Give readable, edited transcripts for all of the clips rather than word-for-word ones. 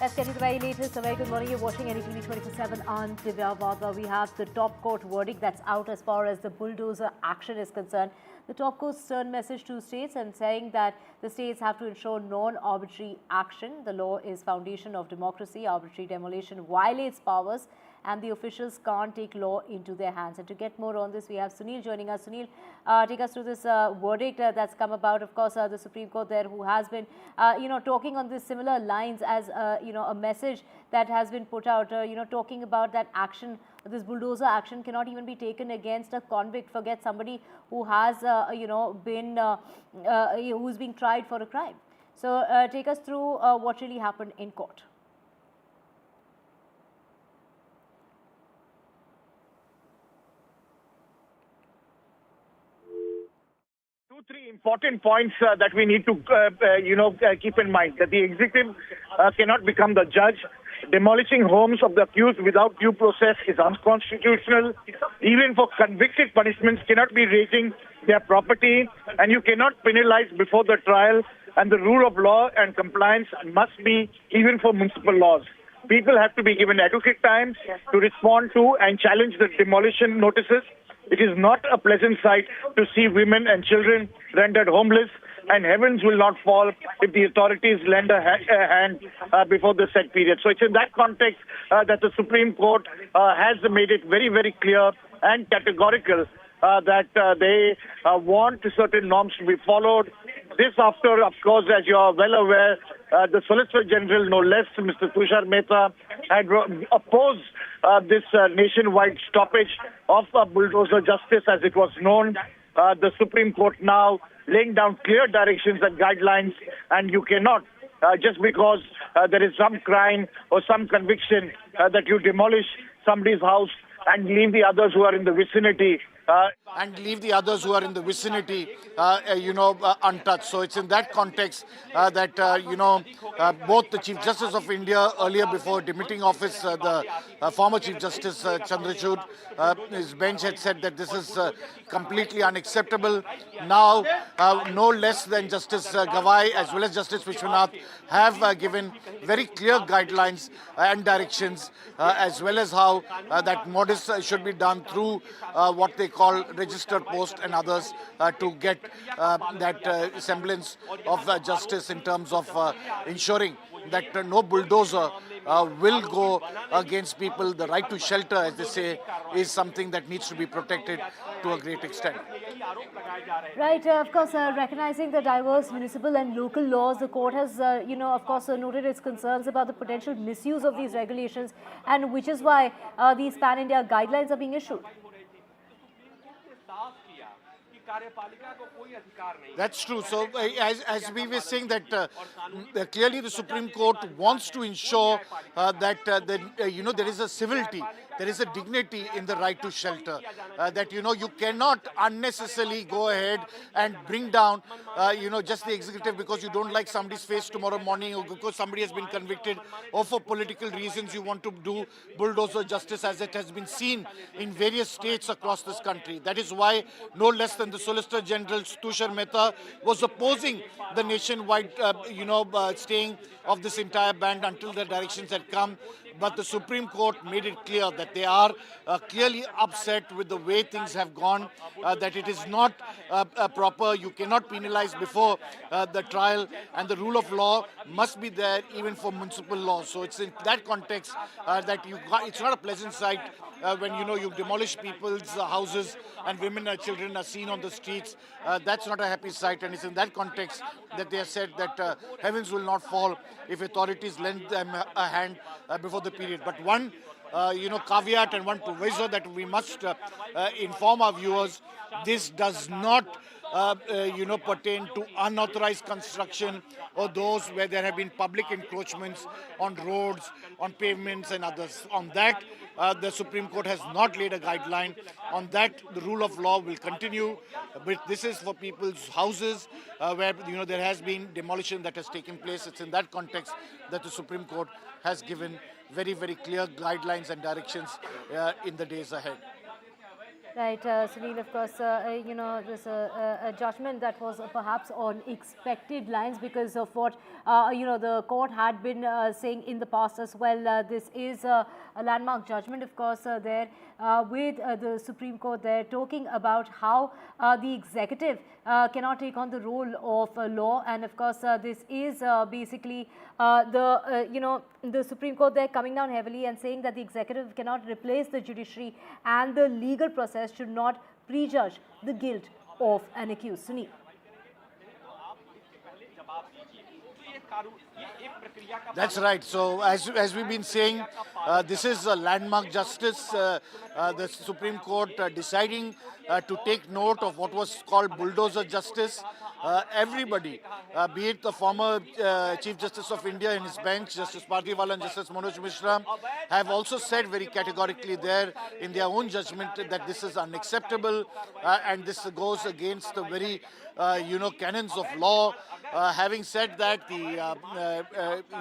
Let's get to the very latest. A very good morning. You're watching NDTV 24/7 on Divya Vadva. We have the top court verdict that's out as far as the bulldozer action is concerned. The top court's stern message to states and saying that the states have to ensure non-arbitrary action. The law is foundation of democracy. Arbitrary demolition violates powers and the officials can't take law into their hands. And to get more on this, we have Sunil joining us. Sunil, take us through this verdict that's come about. Of course, the Supreme Court there who has been, talking on this similar lines as, a message that has been put out, talking about that action, this bulldozer action cannot even be taken against a convict, forget somebody who has, who's being tried for a crime. So take us through what really happened in court. Three important points that we need to, keep in mind. That the executive cannot become the judge. Demolishing homes of the accused without due process is unconstitutional. Even for convicted, punishments cannot be raising their property, and you cannot penalize before the trial. And the rule of law and compliance must be even for municipal laws. People have to be given adequate time to respond to and challenge the demolition notices. It is not a pleasant sight to see women and children rendered homeless, and heavens will not fall if the authorities lend a hand before the set period. So it's in that context that the Supreme Court has made it very, very clear and categorical that they want certain norms to be followed. This after, of course, as you are well aware, the Solicitor General, no less, Mr. Tushar Mehta, had opposed this nationwide stoppage of bulldozer justice, as it was known. The Supreme Court now laying down clear directions and guidelines, and you cannot, just because there is some crime or some conviction, that you demolish somebody's house and leave the others who are in the vicinity untouched. So it's in that context that, both the Chief Justice of India earlier before demitting office, the former Chief Justice Chandrachud, his bench had said that this is completely unacceptable. Now, no less than Justice Gawai as well as Justice Vishwanath have given very clear guidelines and directions, as well as how that modus should be done through what they call registered post and others to get that semblance of justice in terms of ensuring that no bulldozer will go against people. The right to shelter, as they say, is something that needs to be protected to a great extent. Right, of course, recognizing the diverse municipal and local laws, the court has, of course, noted its concerns about the potential misuse of these regulations, and which is why these pan-India guidelines are being issued. That's true. So, as we were saying that clearly the Supreme Court wants to ensure that there is a civility, there is a dignity in the right to shelter. That you cannot unnecessarily go ahead and bring down just the executive because you don't like somebody's face tomorrow morning, or because somebody has been convicted, or for political reasons you want to do bulldozer justice, as it has been seen in various states across this country. That is why no less than the Solicitor General Tushar Mehta was opposing the nationwide staying of this entire ban until the directions had come. But the Supreme Court made it clear that they are clearly upset with the way things have gone, that it is not proper. You cannot penalize before the trial, and the rule of law must be there even for municipal law. So it's in that context that it's not a pleasant sight when you demolish people's houses and women and children are seen on the streets. That's not a happy sight, and it's in that context that they have said that heavens will not fall if authorities lend them a hand before the period. But one caveat and one proviso that we must inform our viewers: this does not pertain to unauthorized construction or those where there have been public encroachments on roads, on pavements and others. On that, the Supreme Court has not laid a guideline. On that, the rule of law will continue. But this is for people's houses where there has been demolition that has taken place. It's in that context that the Supreme Court has given very, very clear guidelines and directions in the days ahead. Right, Sunil, of course, you know, this a judgment that was perhaps on expected lines because of what, you know, the court had been saying in the past as well. This is a landmark judgment, of course, there with the Supreme Court there talking about how the executive cannot take on the role of law. And of course, this is basically you know, the Supreme Court there coming down heavily and saying that the executive cannot replace the judiciary and the legal process should not prejudge the guilt of an accused. Sunil. That's right. So as we've been saying, this is a landmark justice. The Supreme Court deciding to take note of what was called bulldozer justice. Everybody, be it the former Chief Justice of India and his bench, Justice Parthiwala and Justice Manoj Mishra, have also said very categorically there in their own judgment that this is unacceptable and this goes against the very you know, canons of law. Having said that, the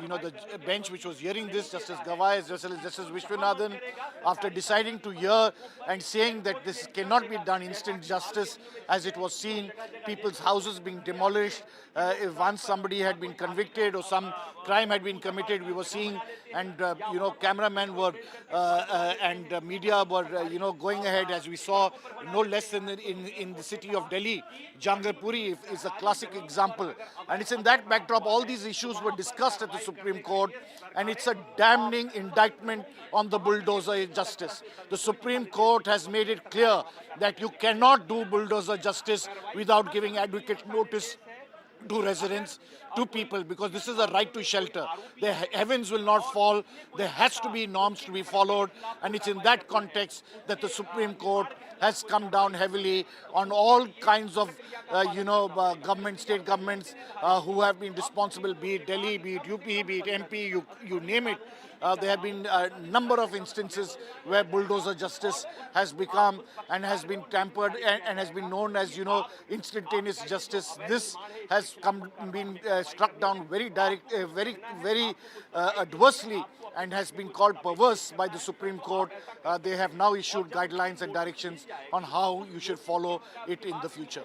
you know, the bench which was hearing this, Justice Gawai as well as Justice Vishwanathan, after deciding to hear and saying that this cannot be done instant justice as it was seen, people's houses being demolished, if once somebody had been convicted or some crime had been committed, we were seeing, and you know, cameramen were and media were you know, going ahead, as we saw no less than in the city of Delhi. Jangrapuri is a classic example, and it's in that backdrop all these issues were discussed at the Supreme Court, and it's a damning indictment on the bulldozer justice. The Supreme Court has made it clear that you cannot do bulldozer justice without giving adequate notice to residents, to people, because this is a right to shelter. The heavens will not fall. There has to be norms to be followed, and it's in that context that the Supreme Court has come down heavily on all kinds of, you know, government, state governments who have been responsible, be it Delhi, be it UP, be it MP, you name it. There have been a number of instances where bulldozer justice has become and has been tampered and has been known as, you know, instantaneous justice. This has been struck down very very adversely and has been called perverse by the Supreme Court. They have now issued guidelines and directions on how you should follow it in the future.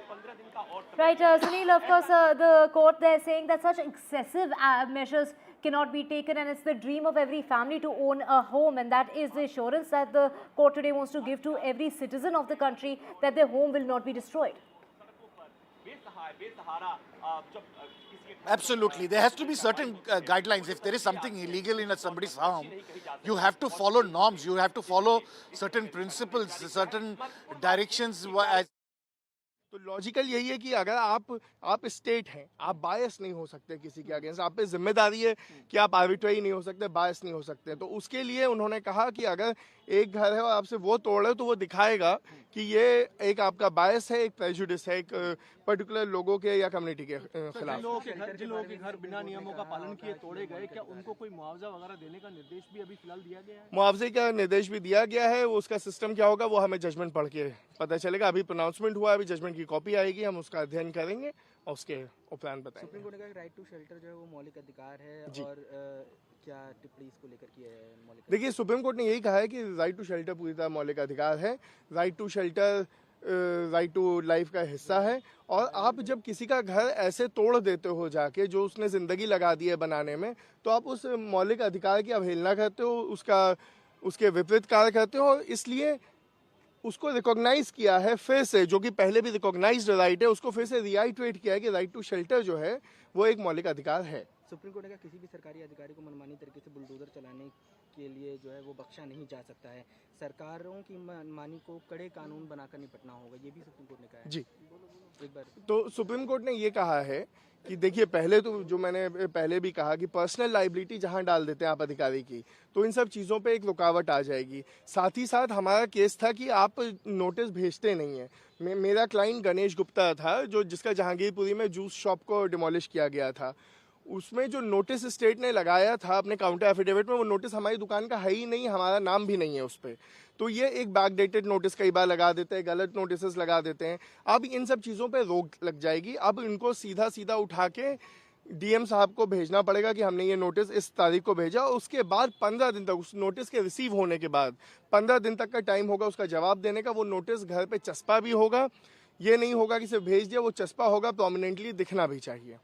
Right, Sunil, of course, the court there saying that such excessive measures cannot be taken, and it's the dream of every family to own a home, and that is the assurance that the court today wants to give to every citizen of the country that their home will not be destroyed. Absolutely. There has to be certain guidelines. If there is something illegal in somebody's home, you have to follow norms. You have to follow certain principles, certain directions. तो logical यही है कि अगर आप state हैं, आप बायस नहीं हो सकते किसी के अगेंस्ट, आप पे जिम्मेदारी है कि आप आर्बिट्रेरी नहीं हो सकते, बायस नहीं हो सकते। तो उसके लिए उन्होंने कहा कि अगर एक घर है और आपसे वो तोड़ है तो वो दिखाएगा कि ये एक आपका बायस है, एक प्रेजुडिस है, एक पर्टिकुलर लोगों के या कम्युनिटी के खिलाफ। जिन लोगों के घर बिना नियमों का पालन किए तोड़े गए, क्या उनको कोई मुआवजा वगैरह देने का निर्देश भी अभी फिलहाल दिया गया है? मुआवजे का निर्देश भी दिया गया है। उसका सिस्टम क्या होगा वो हमें जजमेंट पढ़ के पता चलेगा। अभी प्रोनाउंसमेंट हुआ है, अभी जजमेंट की कॉपी आएगी, हम उसका अध्ययन करेंगे और उसके उपरांत बताएंगे। सुप्रीम कोर्ट ने कहा राइट टू शेल्टर जो है वो मौलिक अधिकार है, और क्या टिप्पणी इसको लेकर की है मौलिक? देखिए, सुप्रीम कोर्ट ने यही कहा है कि राइट टू शेल्टर पूरी तरह मौलिक अधिकार है। Right to shelter right to life का हिस्सा है, और आप जब किसी का घर ऐसे तोड़ देते हो जाके, जो उसने जिंदगी लगा दी है बनाने में, तो आप उस मौलिक अधिकार की अवहेलना करते हो, उसके विपरीत कार्य करते हो। इसलिए उसको रिकॉग्नाइज किया है फिर से, जो कि पहले भी रिकॉग्नाइज्ड राइट है, उसको फिर से रिआइटरेट किया है कि राइट टू शेल्टर जो है वो एक मौलिक अधिकार है। सुप्रीम कोर्ट ने कहा किसी भी सरकारी अधिकारी को मनमानी तरीके से बुलडोजर चलाने के लिए जो है वो बख्शा नहीं जा सकता है। सरकारों की मनमानी को कड़े कानून बनाकर निपटना होगा, ये भी सुप्रीम कोर्ट ने कहा है। जी, एक बार तो सुप्रीम कोर्ट ने ये कहा है कि देखिए, पहले तो जो मैंने पहले भी कहा कि पर्सनल लाइबिलिटी जहां डाल देते हैं आप अधिकारी की, तो इन सब चीज़ों पे एक रुकावट आ जाएगी। साथ ही साथ हमारा केस था कि आप नोटिस भेजते नहीं हैं। मेरा क्लाइंट गणेश गुप्ता था, जिसका जहांगीरपुरी में जूस शॉप को डिमोलिश किया गया था। उसमें जो नोटिस स्टेट ने लगाया था अपने काउंटर एफिडेविट में, वो नोटिस हमारी दुकान का है ही नहीं, हमारा नाम भी नहीं है उस पर। तो ये एक बैकडेटेड नोटिस कई बार लगा देते हैं, गलत नोटिस लगा देते हैं। अब इन सब चीज़ों पे रोक लग जाएगी। अब इनको सीधा उठा के डीएम साहब को भेजना पड़ेगा कि हमने ये नोटिस इस तारीख को भेजा, और उसके बाद 15 दिन तक, उस नोटिस के रिसीव होने के बाद 15 दिन तक का टाइम होगा उसका जवाब देने का। वो नोटिस घर पे चस्पा भी होगा, ये नहीं होगा कि सिर्फ भेज दिया, वो चस्पा होगा, प्रोमिनेंटली दिखना भी चाहिए।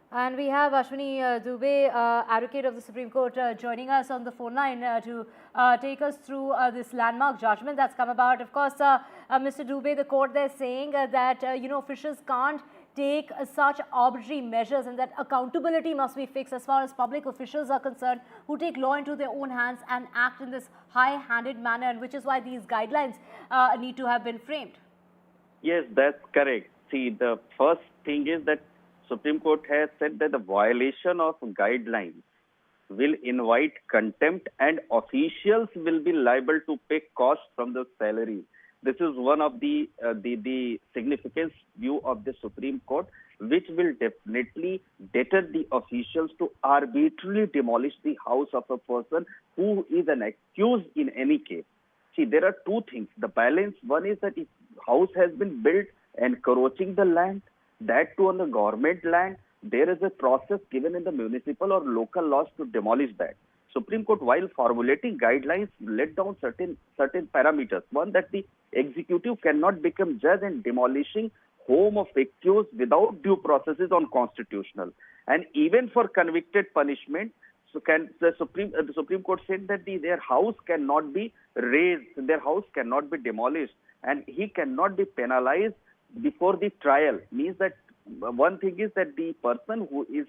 And we have Ashwini Dubey, advocate of the Supreme Court, joining us on the phone line to take us through this landmark judgment that's come about. Of course, Mr. Dubey, the court there saying that officials can't take such arbitrary measures and that accountability must be fixed as far as public officials are concerned who take law into their own hands and act in this high-handed manner, and which is why these guidelines need to have been framed. Yes, that's correct. See, the first thing is that Supreme Court has said that the violation of guidelines will invite contempt and officials will be liable to pay costs from the salary. This is one of the significance view of the Supreme Court, which will definitely deter the officials to arbitrarily demolish the house of a person who is an accused in any case. See, there are two things. The balance, one is that if house has been built encroaching the land, that too on the government land, there is a process given in the municipal or local laws to demolish that. Supreme Court, while formulating guidelines, laid down certain parameters. One, that the executive cannot become judge in demolishing home of accused without due process is unconstitutional. And even for convicted punishment, so can the Supreme Court said that their house cannot be razed, their house cannot be demolished, and he cannot be penalized before the trial. Means that one thing is that the person who is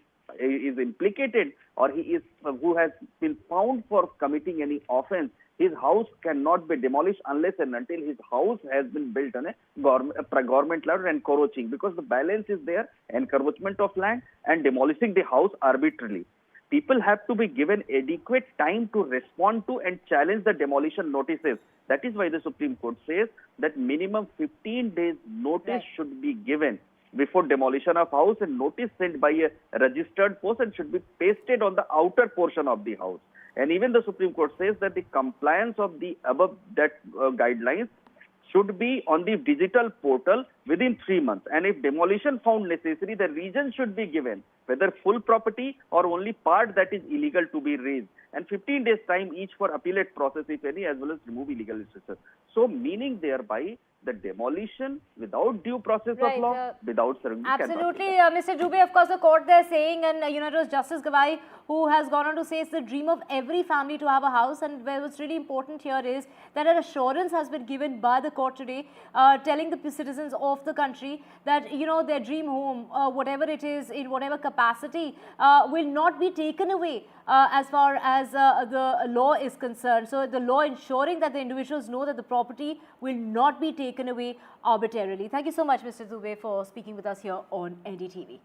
implicated or who has been found for committing any offense, his house cannot be demolished unless and until his house has been built on a government land and encroaching, because the balance is there, encroachment of land and demolishing the house arbitrarily. People have to be given adequate time to respond to and challenge the demolition notices. That is why the Supreme Court says that minimum 15 days notice should be given before demolition of house, and notice sent by a registered post and should be pasted on the outer portion of the house. And even the Supreme Court says that the compliance of the above guidelines should be on the digital portal within 3 months. And if demolition found necessary, the reason should be given, whether full property or only part that is illegal to be razed. And 15 days time each for appellate process, if any, as well as remove illegal restrictions. So, meaning thereby the demolition without due process of law, without serving. Absolutely, Mr. Dubey, of course, the court there saying, and it was Justice Gawai who has gone on to say it's the dream of every family to have a house, and what's really important here is that an assurance has been given by the court today, telling the citizens of the country that, their dream home, whatever it is, in whatever capacity, will not be taken away as far as the law is concerned. So the law ensuring that the individuals know that the property will not be taken away arbitrarily. Thank you so much, Mr. Dubey, for speaking with us here on NDTV.